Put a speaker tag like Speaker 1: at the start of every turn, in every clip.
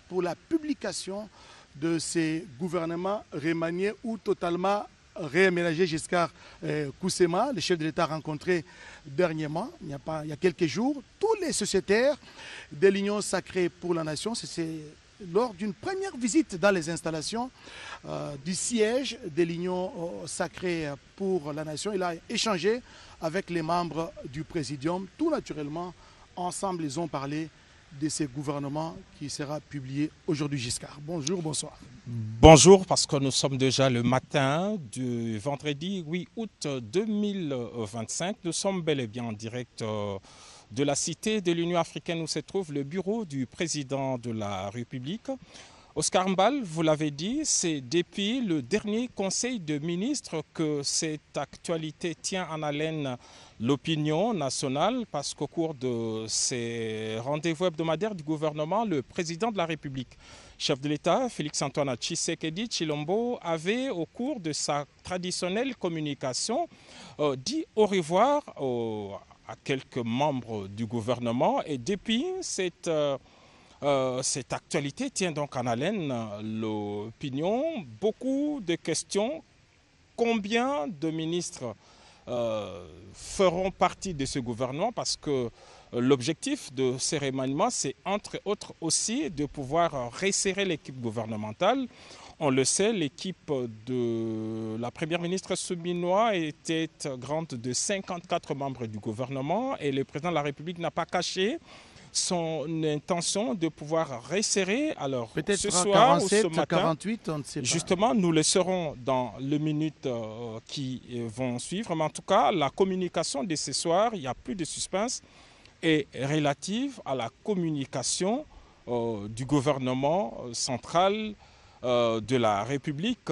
Speaker 1: pour la publication de ces gouvernements remaniés ou totalement réaménagés. Giscard Koussema, le chef de l'État rencontré dernièrement, il y a quelques jours, tous les sociétaires de l'Union sacrée pour la nation. C'est lors d'une première visite dans les installations du siège de l'Union sacrée pour la nation. Il a échangé avec les membres du Présidium. Tout naturellement, ensemble, ils ont parlé de ce gouvernement qui sera publié aujourd'hui. Giscard, bonjour, bonsoir.
Speaker 2: Bonjour, parce que nous sommes déjà le matin du vendredi 8 août 2025. Nous sommes bel et bien en direct de la cité de l'Union africaine où se trouve le bureau du président de la République. Oscar Mbal, vous l'avez dit, c'est depuis le dernier conseil de ministres que cette actualité tient en haleine l'opinion nationale, parce qu'au cours de ces rendez-vous hebdomadaires du gouvernement, le président de la République, chef de l'État, Félix-Antoine Tshisekedi Tshilombo, avait, au cours de sa traditionnelle communication, dit au revoir à quelques membres du gouvernement. Et depuis cette actualité tient donc en haleine l'opinion. Beaucoup de questions. Combien de ministres feront partie de ce gouvernement? Parce que l'objectif de ces remaniements, c'est entre autres aussi de pouvoir resserrer l'équipe gouvernementale. On le sait, l'équipe de la première ministre Souminois était grande de 54 membres du gouvernement et le président de la République n'a pas caché son intention de pouvoir resserrer. Alors,
Speaker 1: peut-être
Speaker 2: ce soir
Speaker 1: 47,
Speaker 2: ou ce matin,
Speaker 1: 48, on ne sait pas.
Speaker 2: Justement, nous le saurons dans les minutes qui vont suivre. Mais en tout cas, la communication de ce soir, il n'y a plus de suspense, est relative à la communication du gouvernement central de la République.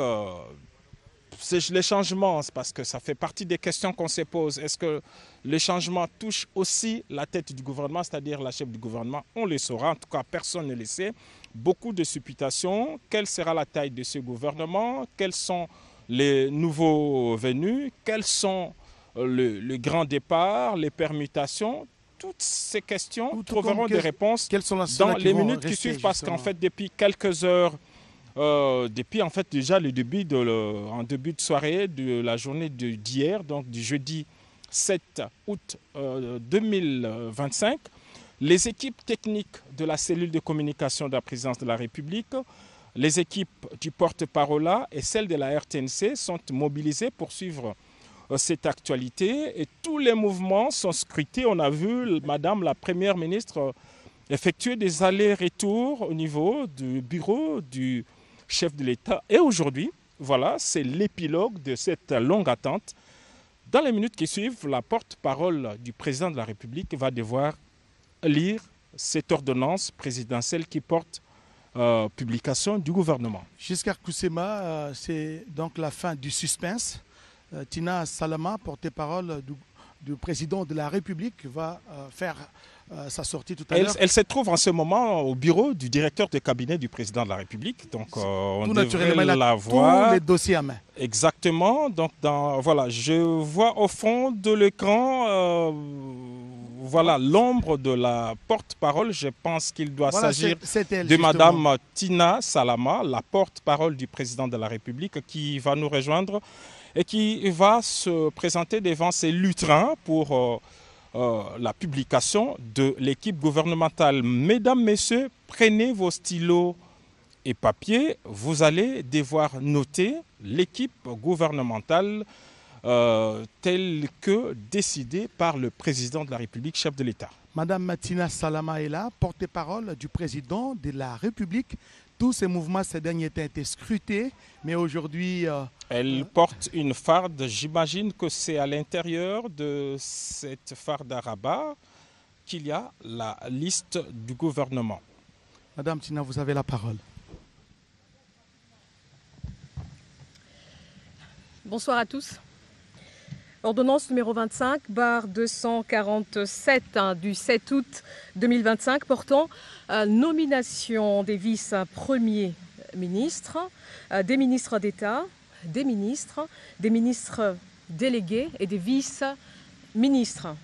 Speaker 2: Les changements, parce que ça fait partie des questions qu'on se pose. Est-ce que les changements touchent aussi la tête du gouvernement, c'est-à-dire la chef du gouvernement? On le saura, en tout cas personne ne le sait. Beaucoup de supputations. Quelle sera la taille de ce gouvernement? Quels sont les nouveaux venus? Quels sont les grands départs, les permutations? Toutes ces questions trouveront des réponses dans les minutes qui suivent, parce qu'en fait, depuis quelques heures, depuis en fait déjà le début en début de soirée de la journée d'hier, donc du jeudi 7 août 2025, les équipes techniques de la cellule de communication de la présidence de la République, les équipes du porte-parole et celles de la RTNC sont mobilisées pour suivre cette actualité, et tous les mouvements sont scrutés. On a vu Madame la Première ministre effectuer des allers-retours au niveau du bureau du chef de l'État. Et aujourd'hui, voilà, c'est l'épilogue de cette longue attente. Dans les minutes qui suivent, la porte-parole du président de la République va devoir lire cette ordonnance présidentielle qui porte publication du gouvernement.
Speaker 1: Giscard Koussema, c'est donc la fin du suspense. Tina Salama, porte-parole du président de la République, va faire sa sortie tout à l'heure.
Speaker 2: Elle se trouve en ce moment au bureau du directeur de cabinet du président de la République. Donc, on devrait la voir.
Speaker 1: Tous les dossiers à main.
Speaker 2: Exactement. Donc, voilà, je vois au fond de l'écran voilà, l'ombre de la porte-parole. Je pense qu'il doit s'agir de Madame Tina Salama, la porte-parole du président de la République, qui va nous rejoindre et qui va se présenter devant ses lutrins pour la publication de l'équipe gouvernementale. Mesdames, Messieurs, prenez vos stylos et papiers. Vous allez devoir noter l'équipe gouvernementale telle que décidée par le président de la République, chef de l'État.
Speaker 1: Madame Tina Salama est là, porte-parole du président de la République. Tous ces mouvements ces derniers temps été scrutés, mais aujourd'hui...
Speaker 2: Elle porte une farde. J'imagine que c'est à l'intérieur de cette farde à rabat qu'il y a la liste du gouvernement.
Speaker 1: Madame Tina, vous avez la parole.
Speaker 3: Bonsoir à tous. Ordonnance numéro 25, barre 247 du 7 août 2025 portant nomination des vice-premiers ministres, des ministres d'État, des ministres délégués et des vice-ministres.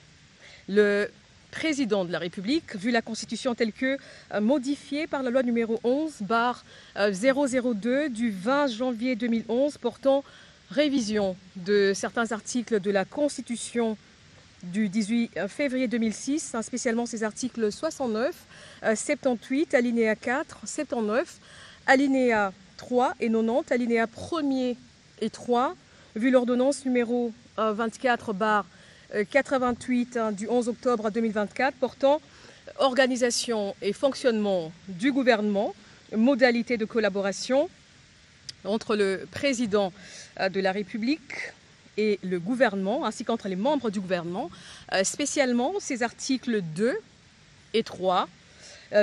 Speaker 3: Le président de la République, vu la Constitution telle que modifiée par la loi numéro 11/002 du 20 janvier 2011 portant révision de certains articles de la Constitution du 18 février 2006, spécialement ces articles 69, 78, alinéa 4, 79, alinéa 3 et 90, alinéa 1er et 3, vu l'ordonnance numéro 24/88 du 11 octobre 2024 portant organisation et fonctionnement du gouvernement, modalités de collaboration entre le président de la République et le gouvernement, ainsi qu'entre les membres du gouvernement, spécialement ces articles 2 et 3,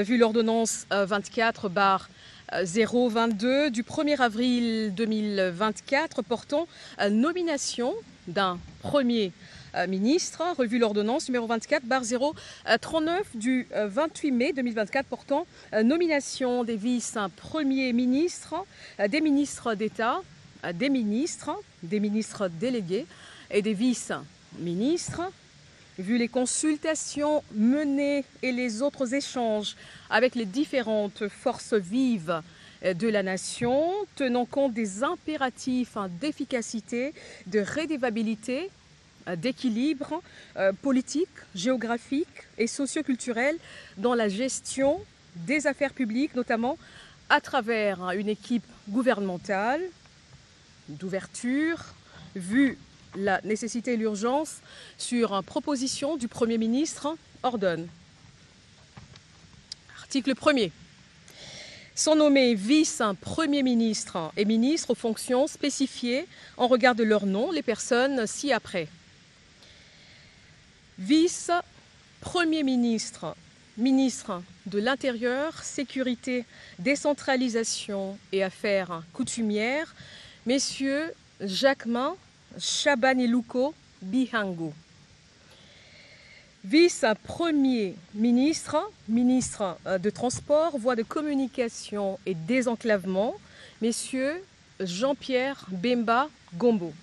Speaker 3: vu l'ordonnance 24/022 du 1er avril 2024 portant nomination d'un premier ministre, revu l'ordonnance numéro 24/039 du 28 mai 2024 portant nomination des vice-premiers ministres, des ministres d'État, des ministres délégués et des vice-ministres, vu les consultations menées et les autres échanges avec les différentes forces vives de la nation, tenant compte des impératifs d'efficacité, de rédévabilité, d'équilibre politique, géographique et socio-culturel dans la gestion des affaires publiques, notamment à travers une équipe gouvernementale d'ouverture, vu la nécessité et l'urgence sur proposition du Premier ministre, ordonne. Article 1er. Sont nommés vice-premier ministre et ministres aux fonctions spécifiées en regard de leur nom les personnes ci-après. Vice-premier ministre, ministre de l'Intérieur, Sécurité, Décentralisation et Affaires coutumières, messieurs Jacquemin Chabanilouko Bihango. Vice-premier ministre, ministre de Transport, Voies de communication et désenclavement, messieurs Jean-Pierre Bemba Gombo.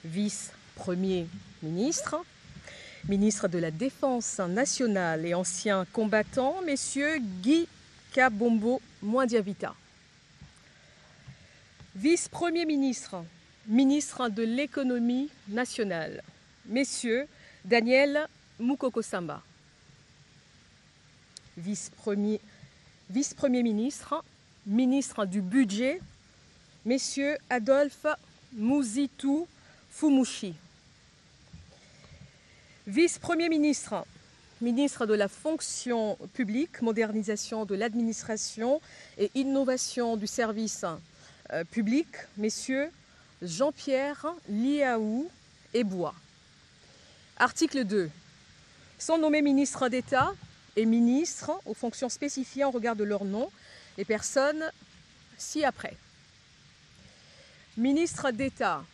Speaker 3: Vice-premier ministre, ministre de la Défense nationale et ancien combattant, messieurs Guy Kabombo Mwandiavita. Vice-premier ministre, ministre de l'économie nationale, messieurs Daniel Moukoko Samba. Vice-premier ministre, ministre du budget, messieurs Adolphe Mouzitou Fumushi. Vice-premier ministre, ministre de la fonction publique, modernisation de l'administration et innovation du service public, messieurs Jean-Pierre Liaou Ebois. Article 2. Sont nommés ministres d'État et ministres aux fonctions spécifiées en regard de leur nom les personnes ci-après. Ministre d'État,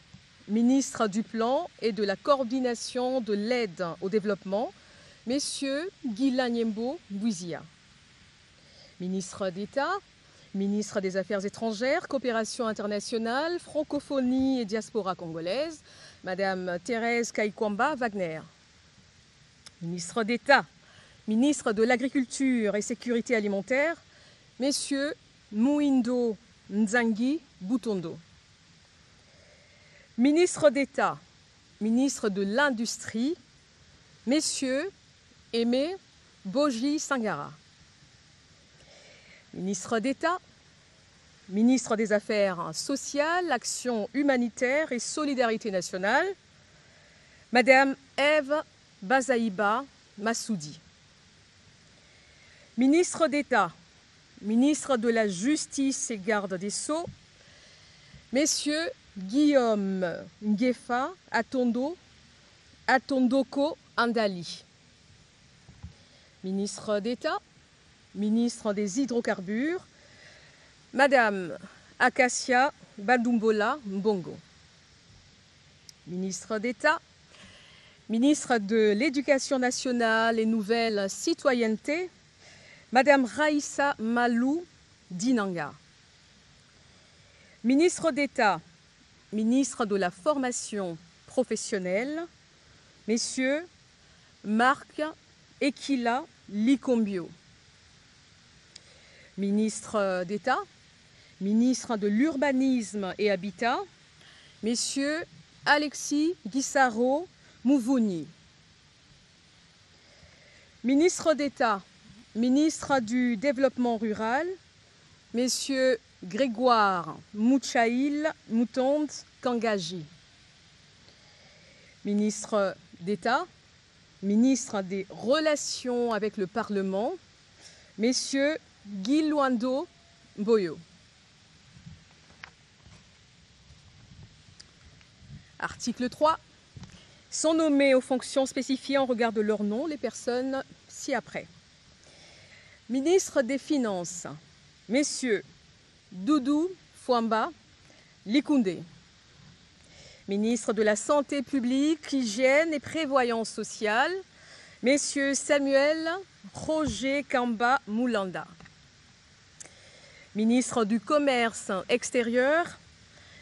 Speaker 3: ministre du Plan et de la coordination de l'aide au développement, messieurs Guilain Nyembo Bouizia. Ministre d'État, ministre des Affaires étrangères, coopération internationale, francophonie et diaspora congolaise, Madame Thérèse Kaikwamba Wagner. Ministre d'État, ministre de l'Agriculture et Sécurité alimentaire, messieurs Mouindo Nzangi Boutondo. Ministre d'État, ministre de l'Industrie, messieurs Aimé Boji Sangara. Ministre d'État, ministre des Affaires sociales, Action humanitaire et solidarité nationale, Madame Ève Bazaïba Massoudi. Ministre d'État, ministre de la Justice et Garde des Sceaux, messieurs Guillaume Ngefa Atondoko Andali. Ministre d'État, ministre des Hydrocarbures, Madame Acacia Badumbola Mbongo. Ministre d'État, ministre de l'Éducation nationale et nouvelle citoyenneté, Madame Raïssa Malou Dinanga. Ministre d'État, ministre de la formation professionnelle, messieurs Marc Ekila Likombio. Ministre d'État, ministre de l'Urbanisme et Habitat, Messieurs Alexis Guissaro Mouvouni. Ministre d'État, ministre du Développement rural, Messieurs Grégoire Mouchaïl Moutonde Kangaji. Ministre d'État, ministre des Relations avec le Parlement, Messieurs Guy Luando Boyo. Article 3. Sont nommés aux fonctions spécifiées en regard de leur nom les personnes ci-après. Ministre des Finances, Messieurs Doudou Fouamba Likoundé. Ministre de la Santé publique, Hygiène et Prévoyance sociale, Messieurs Samuel Roger Kamba Moulanda. Ministre du Commerce extérieur,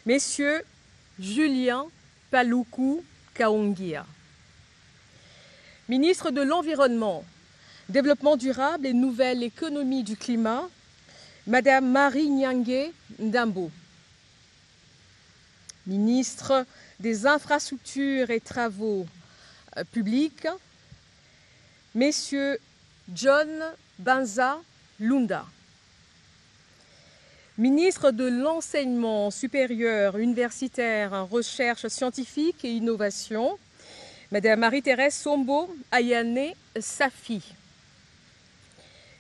Speaker 3: Messieurs Julien Paloukou Kaongia. Ministre de l'Environnement, Développement durable et nouvelle économie du climat, Madame Marie Nyangé Ndambo. Ministre des Infrastructures et Travaux publics, Messieurs John Banza Lunda. Ministre de l'Enseignement supérieur, universitaire, recherche scientifique et innovation, Madame Marie-Thérèse Sombo Ayane Safi.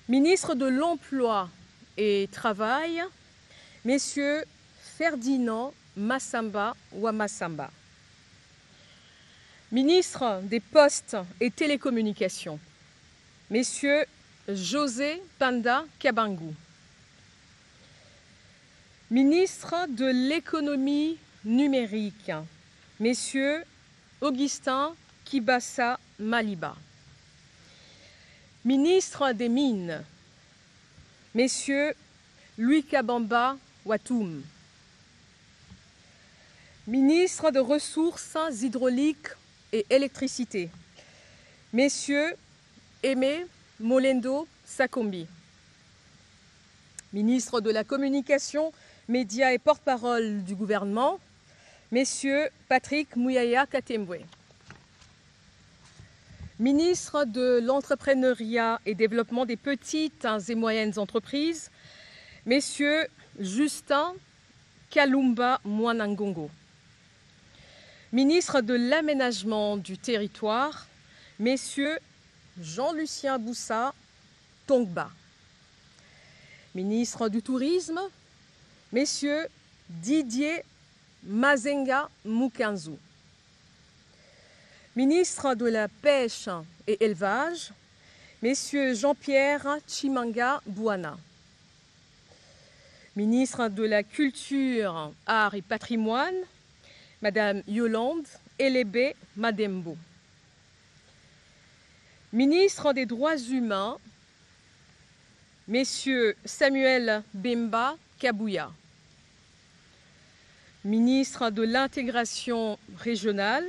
Speaker 3: Ministre de l'Emploi et Travail, Messieurs Ferdinand Massamba Wamassamba. Ministre des Postes et Télécommunications, Messieurs José Panda Kabangou. Ministre de l'Économie numérique, Messieurs Augustin Kibassa Maliba. Ministre des Mines, Messieurs Louis Kabamba Watoum. Ministre de Ressources hydrauliques et électricité, Messieurs Aimé Molendo Sakombi. Ministre de la Communication, Médias et porte-parole du gouvernement, Messieurs Patrick Mouyaya Katembwe. Ministre de l'Entrepreneuriat et Développement des petites et moyennes entreprises, Messieurs Justin Kalumba Mwanangongo. Ministre de l'Aménagement du Territoire, Messieurs Jean-Lucien Boussa Tongba. Ministre du Tourisme, Messieurs Didier Mazenga Mukanzu. Ministre de la Pêche et Élevage, Messieurs Jean-Pierre Chimanga Bouana. Ministre de la Culture, Arts et Patrimoine, Madame Yolande Elébé Madembo. Ministre des Droits humains, Messieurs Samuel Bemba Kabouya. Ministre de l'Intégration régionale,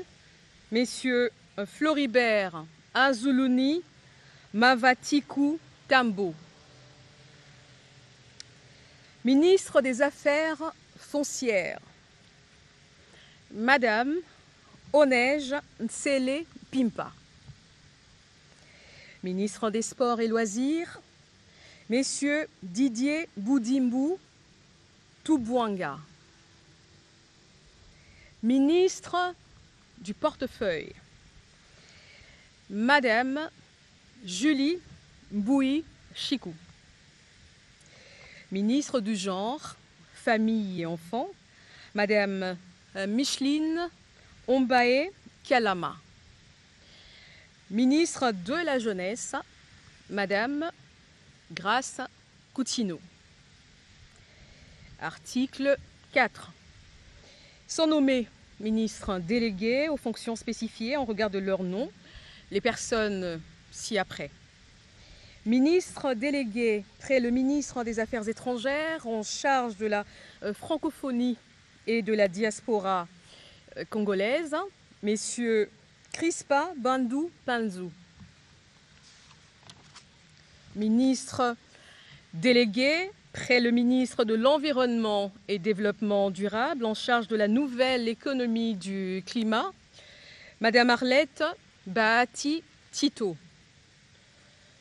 Speaker 3: Messieurs Floribert Azuluni Mavatiku Tambo. Ministre des Affaires foncières, Madame Onej Nsele Pimpa. Ministre des Sports et Loisirs, Messieurs Didier Boudimbu Toubouanga. Ministre du Portefeuille, Madame Julie Boui Chikou. Ministre du Genre, Famille et Enfants, Madame Micheline Ombaé Kalama. Ministre de la Jeunesse, Madame Grace Coutinho. Article 4. Sont nommés ministres délégués aux fonctions spécifiées en regard de leur nom, les personnes ci-après. Ministre délégué près le ministre des Affaires étrangères en charge de la francophonie et de la diaspora congolaise, Messieurs Crispa Bandou Panzou. ministre délégué près le ministre de l'Environnement et Développement durable en charge de la nouvelle économie du climat, Madame Arlette Bahati Tito.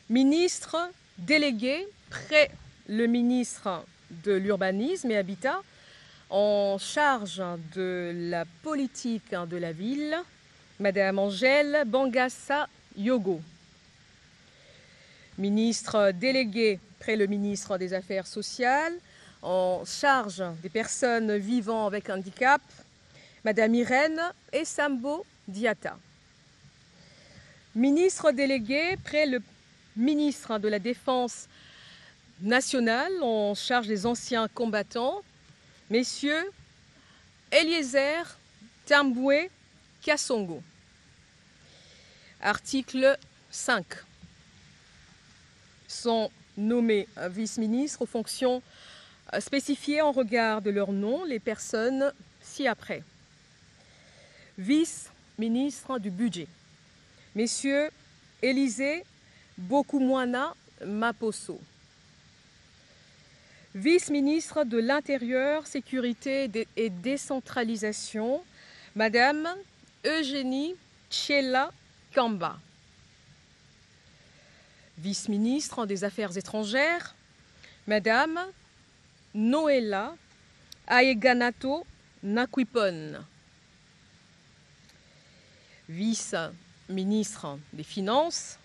Speaker 3: Ministre délégué près le ministre de l'Urbanisme et Habitat en charge de la politique de la ville, Madame Angèle Bangassa Yogo. Ministre délégué près le ministre des Affaires sociales en charge des personnes vivant avec handicap, Madame Irène Essambo Diatta. Ministre délégué près le ministre de la Défense nationale en charge des anciens combattants, Messieurs Eliezer Tamboué Kassongo. Article 5. Sont nommés vice-ministres aux fonctions spécifiées en regard de leur nom les personnes ci-après. Vice-ministre du budget, Messieurs Élisée Bokoumwana Maposo. Vice-ministre de l'Intérieur, Sécurité et Décentralisation, Madame Eugénie Tchela Kamba. Vice-ministre des Affaires étrangères, Madame Noëlla Aeganato Nakwipon. Vice-ministre des Finances,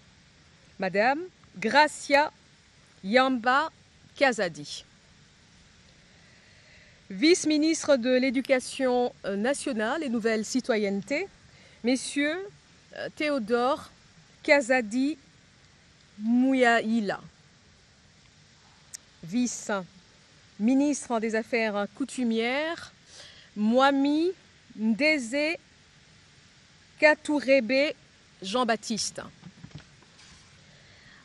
Speaker 3: Madame Gracia Yamba Kazadi. Vice-ministre de l'Éducation nationale et Nouvelle Citoyenneté, Messieurs Théodore Kazadi Mouyaïla. Vice-ministre des Affaires coutumières, Mwami Ndeze Katourebe Jean-Baptiste.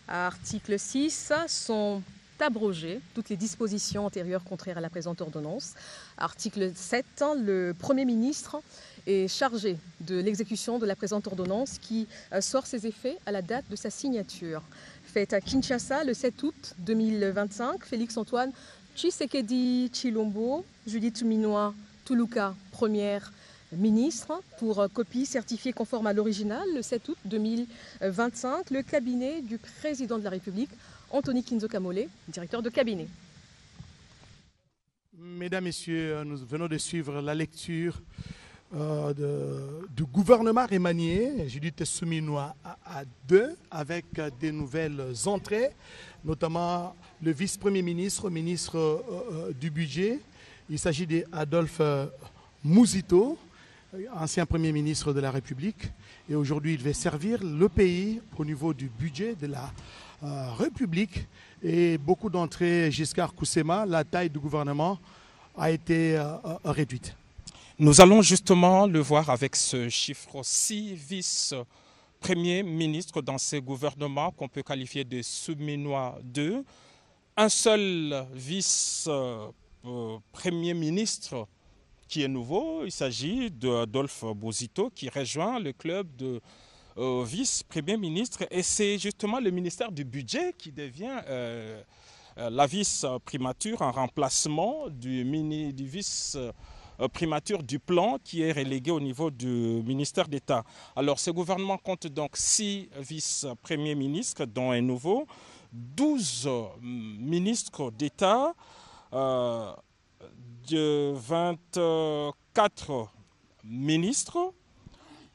Speaker 3: Article 6 sont abrogées toutes les dispositions antérieures contraires à la présente ordonnance. Article 7, le Premier ministre est chargé de l'exécution de la présente ordonnance qui sort ses effets à la date de sa signature. Faite à Kinshasa le 7 août 2025, Félix-Antoine Tshisekedi Tshilombo, Judith Minois Tuluka, première ministre, pour copie certifiée conforme à l'original le 7 août 2025, le cabinet du président de la République, Anthony Kinzo Kamole, directeur de cabinet.
Speaker 1: Mesdames, Messieurs, nous venons de suivre la lecture du gouvernement remanié, Judith Souminois à 2, avec des nouvelles entrées, notamment le vice-premier ministre, ministre du budget. Il s'agit d'Adolphe Mouzito, ancien premier ministre de la République. Et aujourd'hui, il va servir le pays au niveau du budget de la République. Et beaucoup d'entrées, Giscard Koussema, la taille du gouvernement a été réduite.
Speaker 2: Nous allons justement le voir avec ce chiffre 6 vice-premiers ministres dans ces gouvernements qu'on peut qualifier de Souminois 2. Un seul vice-premier ministre qui est nouveau, il s'agit d'Adolphe Mouzito qui rejoint le club de vice-premier ministre. Et c'est justement le ministère du budget qui devient la vice-primature en remplacement du vice-primature du plan qui est relégué au niveau du ministère d'État. Alors ce gouvernement compte donc 6 vice-premiers ministres dont un nouveau, 12 ministres d'État, de 24 ministres,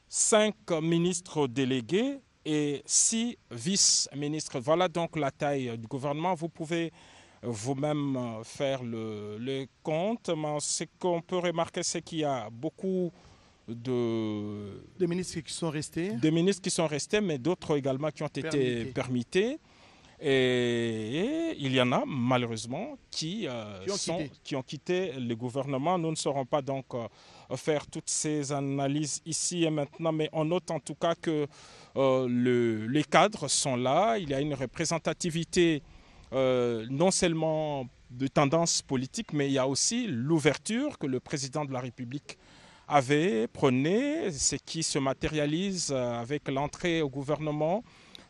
Speaker 2: 5 ministres délégués et 6 vice-ministres. Voilà donc la taille du gouvernement. Vous pouvez vous-même faire le compte. Mais ce qu'on peut remarquer, c'est qu'il y a beaucoup de
Speaker 1: ministres qui sont restés.
Speaker 2: Des ministres qui sont restés, mais d'autres également qui ont été permis. Et il y en a malheureusement qui ont quitté le gouvernement. Nous ne saurons pas donc faire toutes ces analyses ici et maintenant, mais on note en tout cas que les cadres sont là. Il y a une représentativité non seulement de tendances politiques, mais il y a aussi l'ouverture que le président de la République avait prônée, ce qui se matérialise avec l'entrée au gouvernement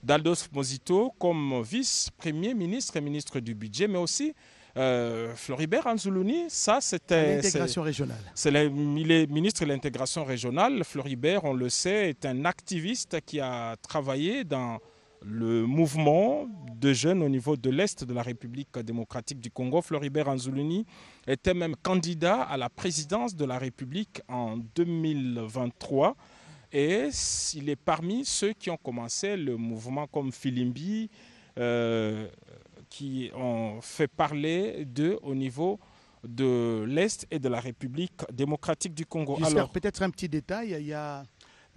Speaker 2: d'Adolphe Mosito comme vice-premier ministre et ministre du budget, mais aussi Floribert Anzoulouni, ça c'était...
Speaker 1: L'intégration régionale.
Speaker 2: Il est ministre de l'intégration régionale. Floribert, on le sait, est un activiste qui a travaillé dans le mouvement de jeunes au niveau de l'Est de la République démocratique du Congo. Floribert Anzoulouni était même candidat à la présidence de la République en 2023. Et il est parmi ceux qui ont commencé le mouvement comme Filimbi, qui ont fait parler d'eux au niveau de l'Est et de la République démocratique du Congo.
Speaker 1: Alors, peut-être un petit détail, il y a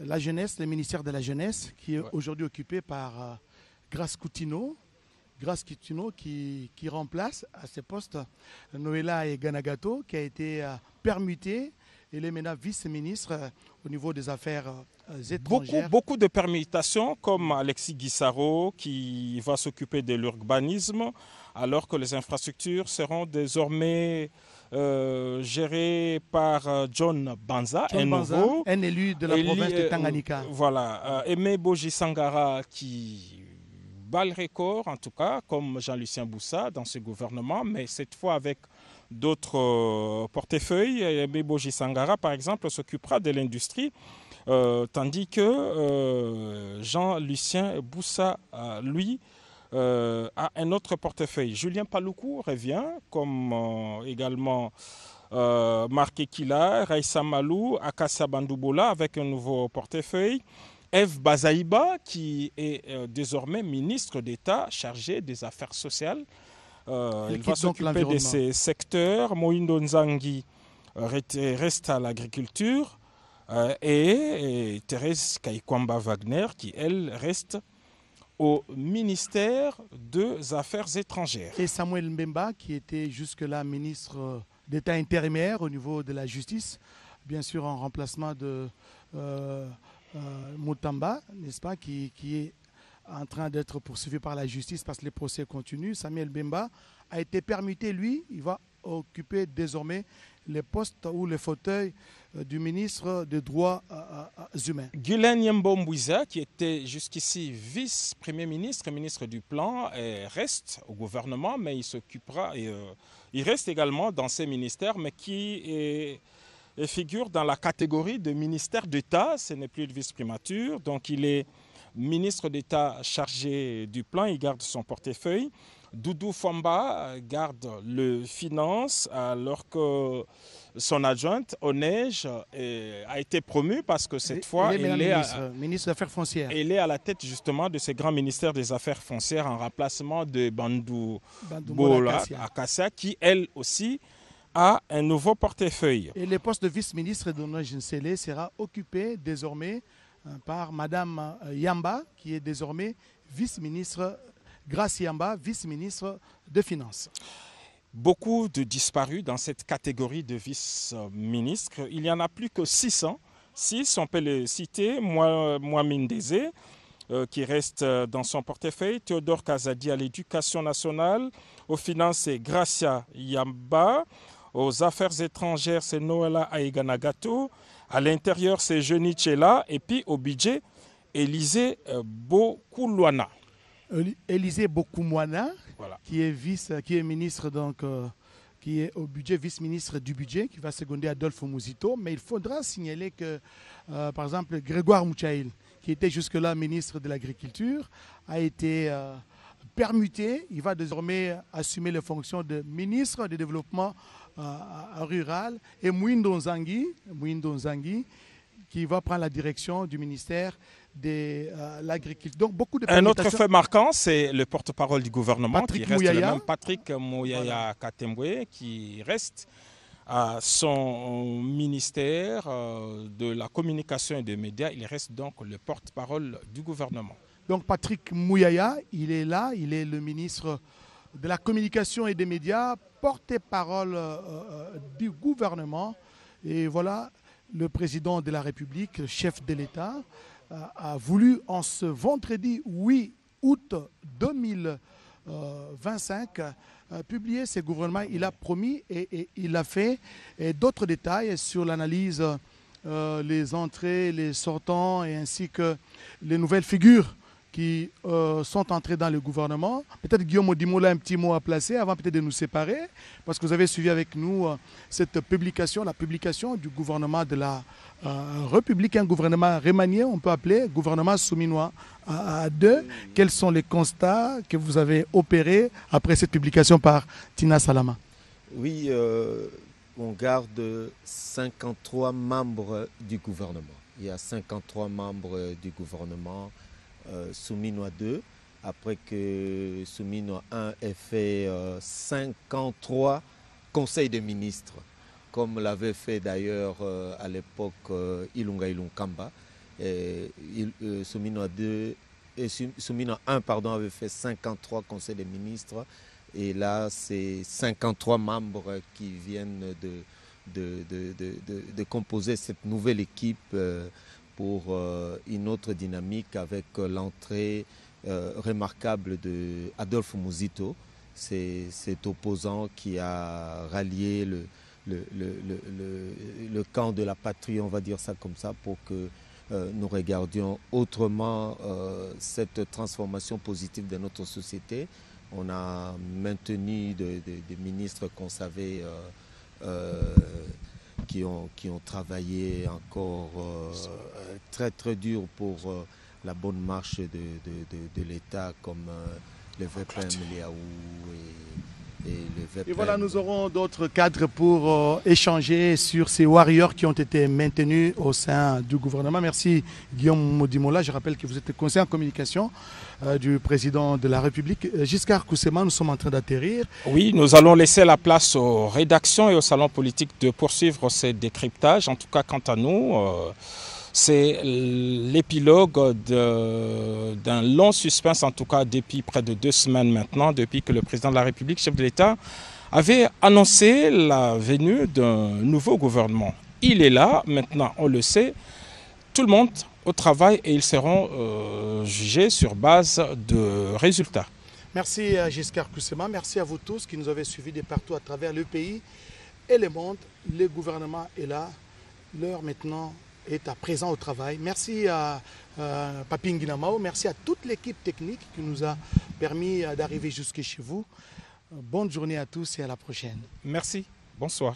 Speaker 1: la jeunesse, le ministère de la jeunesse, qui est aujourd'hui occupé par Grace Coutinho. Grace Coutinho qui remplace à ce poste Noëlla Eganagato, qui a été permuté. Il est maintenant vice-ministre au niveau des affaires étrangères.
Speaker 2: Beaucoup de permutations, comme Alexis Guissaro qui va s'occuper de l'urbanisme, alors que les infrastructures seront désormais gérées par John Banza,
Speaker 1: un élu de la province de Tanganyika.
Speaker 2: Voilà, Aimé Boji Sangara qui bat le record, en tout cas, comme Jean-Lucien Boussa dans ce gouvernement, mais cette fois avec d'autres portefeuilles. Aimé Boji Sangara, par exemple, s'occupera de l'industrie, tandis que Jean-Lucien Boussa, lui, a un autre portefeuille. Julien Paloukou revient, comme également Marc Ekila, Raissa Malou, Akassa Bandoubola, avec un nouveau portefeuille. Eve Bazaïba, qui est désormais ministre d'État chargé des affaires sociales. Il va s'occuper de ces secteurs. Moïndo Nzangi reste à l'agriculture et Thérèse Kaikwamba Wagner, qui elle reste au ministère des Affaires étrangères.
Speaker 1: Et Samuel Mbemba, qui était jusque-là ministre d'État intérimaire au niveau de la justice, bien sûr en remplacement de Moutamba, n'est-ce pas, qui est en train d'être poursuivi par la justice parce que les procès continuent. Samuel Mbemba a été permuté, lui, il va occuper désormais les postes ou les fauteuils du ministre des Droits humains.
Speaker 2: Guylaine Yembo-Mbouiza, qui était jusqu'ici vice-premier ministre et ministre du Plan, reste au gouvernement, mais il s'occupera, il reste également dans ces ministères, mais qui figure dans la catégorie de ministère d'État. Ce n'est plus de vice-primature, donc il est ministre d'État chargé du Plan, il garde son portefeuille. Doudou Famba garde le finance alors que son adjointe Onej a été promue parce que cette fois
Speaker 1: il est ministre des Affaires foncières.
Speaker 2: Elle est à la tête justement de ce grand ministère des Affaires foncières en remplacement de Bandou Bola Akassia qui elle aussi a un nouveau portefeuille.
Speaker 1: Et le poste de vice-ministre d'Onej Nsele sera occupé désormais par Madame Yamba qui est désormais vice-ministre Grace Yamba, vice-ministre des Finances.
Speaker 2: Beaucoup de disparus dans cette catégorie de vice-ministres. Il n'y en a plus que 600. 6, on peut les citer. Mohamed Ndeze, qui reste dans son portefeuille. Théodore Kazadi à l'éducation nationale. Aux finances, c'est Gracia Yamba. Aux affaires étrangères, c'est Noëlla Aeganagato. À l'intérieur, c'est Jeuni Tchela. Et puis au budget, Élisée Bokoulouana.
Speaker 1: Élisée Bokoumouana,
Speaker 2: voilà,
Speaker 1: qui est ministre donc, qui est au budget, vice-ministre du budget, qui va seconder Adolphe Mosito. Mais il faudra signaler que, par exemple, Grégoire Mouchaïl, qui était jusque-là ministre de l'Agriculture, a été permuté. Il va désormais assumer les fonctions de ministre du Développement rural. Et Moïndo Nzangi, qui va prendre la direction du ministère de l'agriculture. Donc beaucoup de
Speaker 2: un autre fait marquant, c'est le porte-parole du gouvernement
Speaker 1: Patrick
Speaker 2: qui reste
Speaker 1: Mouyaya.
Speaker 2: le même, Patrick Mouyaya Katembwe, qui reste à son ministère de la communication et des médias. Il reste donc le porte-parole du gouvernement.
Speaker 1: Donc Patrick Mouyaya, il est là, il est le ministre de la communication et des médias, porte-parole du gouvernement. Et voilà, le président de la République, le chef de l'État, a voulu en ce vendredi 8 août 2025 publier ses gouvernements. Il a promis et il a fait d'autres détails sur l'analyse, les entrées, les sortants et ainsi que les nouvelles figures qui sont entrés dans le gouvernement. Peut-être Guillaume Odimola a un petit mot à placer avant peut-être de nous séparer, parce que vous avez suivi avec nous cette publication, la publication du gouvernement de la République, un gouvernement remanié, on peut appeler gouvernement souminois à deux. Quels sont les constats que vous avez opérés après cette publication par Tina Salama?
Speaker 4: Oui, on garde 53 membres du gouvernement. Il y a 53 membres du gouvernement Souminois 2, après que Souminois 1 ait fait 53 conseils de ministres, comme l'avait fait d'ailleurs à l'époque Ilunga Ilunkamba. Souminois 1 avait fait 53 conseils de ministres. Et là, c'est 53 membres qui viennent de composer cette nouvelle équipe pour une autre dynamique avec l'entrée remarquable de Adolphe Muzito, cet opposant qui a rallié le camp de la patrie, on va dire ça comme ça, pour que nous regardions autrement cette transformation positive de notre société. On a maintenu des ministres qu'on savait qui ont travaillé encore très très dur pour la bonne marche de l'État, comme le VPM Liaou et le VPM.
Speaker 1: Et voilà, nous aurons d'autres cadres pour échanger sur ces warriors qui ont été maintenus au sein du gouvernement. Merci Guillaume Modimola. Je rappelle que vous êtes conseiller en communication du président de la République. Giscard Koussema, nous sommes en train d'atterrir.
Speaker 2: Oui, nous allons laisser la place aux rédactions et au salon politique de poursuivre ces décryptages. En tout cas, quant à nous, c'est l'épilogue d'un long suspense, en tout cas depuis près de 2 semaines maintenant, depuis que le président de la République, chef de l'État, avait annoncé la venue d'un nouveau gouvernement. Il est là, maintenant on le sait, tout le monde au travail, et ils seront jugés sur base de résultats.
Speaker 1: Merci à Giscard Koussema, merci à vous tous qui nous avez suivis de partout à travers le pays et le monde. Le gouvernement est là, l'heure maintenant est à présent au travail. Merci à Papi Nguinamao, merci à toute l'équipe technique qui nous a permis d'arriver jusque chez vous. Bonne journée à tous et à la prochaine.
Speaker 2: Merci, bonsoir.